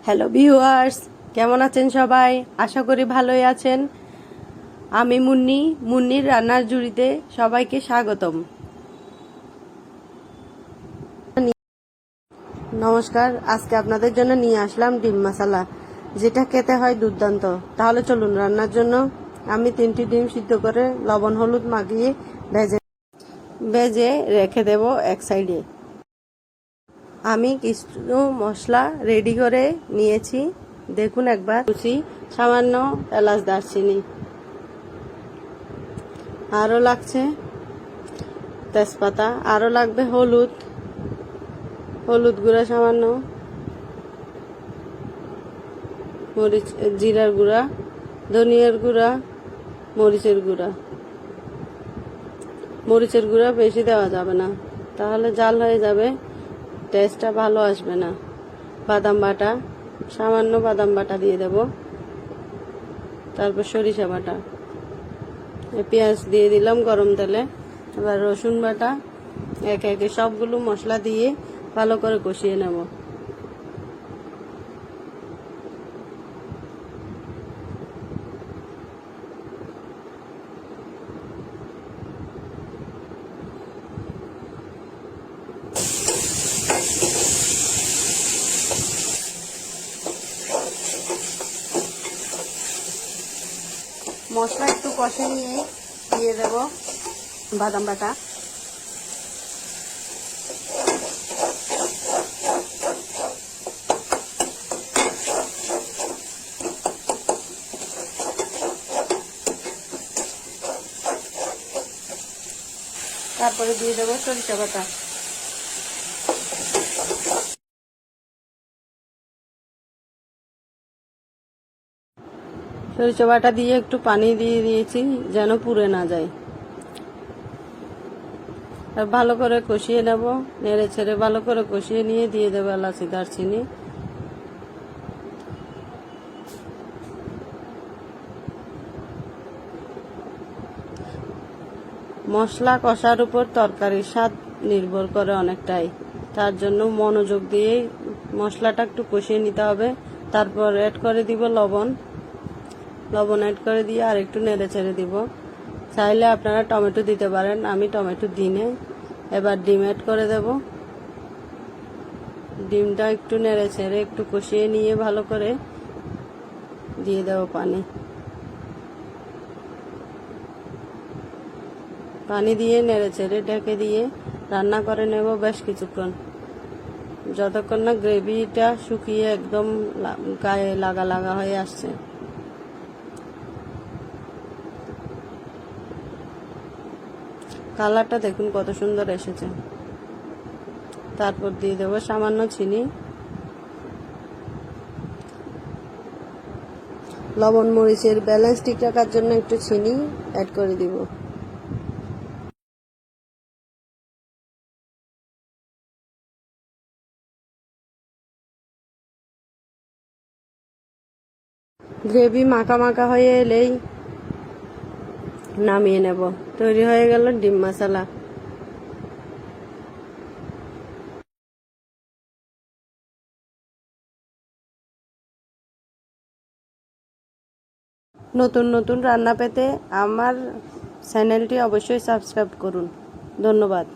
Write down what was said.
Hello viewers, কেমন আছেন সবাই? আশা করি ভালোই আছেন। আমি মুন্নির রান্নার জুড়িতে সবাইকে স্বাগতম। নমস্কার, আজকে আপনাদের জন্য নিয়ে আসলাম ডিম মশলা, যেটা খেতে হয় দুর্দান্ত। তাহলে চলুন রান্নার জন্য। আমি 3টি ডিম সিদ্ধ করে লবণ হলুদ মাখিয়ে ভেজে রেখে দেব এক সাইডে। আমি কিছু মশলা রেডি করে নিয়েছি, দেখুন একবার। সামান্য এলাচ দারচিনি, আরও লাগছে তেজপাতা, আরও লাগবে হলুদ গুঁড়া সামান্য, মরিচ জিরার গুঁড়া, ধনিয়ার গুঁড়া, মরিচের গুঁড়া বেশি দেওয়া যাবে না, তাহলে জাল হয়ে যাবে, টেস্টটা ভালো আসবে না। বাদাম বাটা, সামান্য বাদাম বাটা দিয়ে দেব। তারপর সরিষা বাটা, পেঁয়াজ দিয়ে দিলাম গরম তেলে। এবার রসুন বাটা, একে একে সবগুলো মশলা দিয়ে ভালো করে কষিয়ে নেব। মশলা একটু কষে নিয়ে দিয়ে দেব বাদাম বাটা। তারপরে দিয়ে দেব সরিষা বাটা। সরিষা বাটা দিয়ে একটু পানি দিয়ে দিয়েছি যেন পুড়ে না যায়। আর ভালো করে কষিয়ে নেব, নেড়ে ছেড়ে ভালো করে কষিয়ে নিয়ে দিয়ে দেবো এলাচি দারচিনি। মশলা কষার উপর তরকারির স্বাদ নির্ভর করে অনেকটাই, তার জন্য মনোযোগ দিয়ে মশলাটা একটু কষিয়ে নিতে হবে। তারপর অ্যাড করে দিব লবণ অ্যাড করে দিয়ে আর একটু নেড়ে ছেড়ে দিব। চাইলে আপনারা টমেটো দিতে পারেন, আমি টমেটো দিই না। এবার ডিম অ্যাড করে দেব। ডিমটা একটু নেড়ে ছেড়ে একটু কষিয়ে নিয়ে ভালো করে দিয়ে দেব পানি দিয়ে নেড়ে ছেড়ে ঢেকে দিয়ে রান্না করে নেব বেশ কিছুক্ষণ, যতক্ষণ না গ্রেভিটা শুকিয়ে একদম গায়ে লাগা লাগা হয়ে আসছে। কালারটা দেখুন কত সুন্দর এসেছে। তারপর দিয়ে দেবো সামান্য চিনি, লবণ মরিচের ব্যালেন্স ঠিক রাখার জন্য একটু চিনি অ্যাড করে দিব। গ্রেভি মাখা মাখা হয়ে এলেই নামিয়ে নেব। তৈরি হয়ে গেল ডিম মশলা। নতুন নতুন রান্না পেতে আমার চ্যানেলটি অবশ্যই সাবস্ক্রাইব করুন। ধন্যবাদ।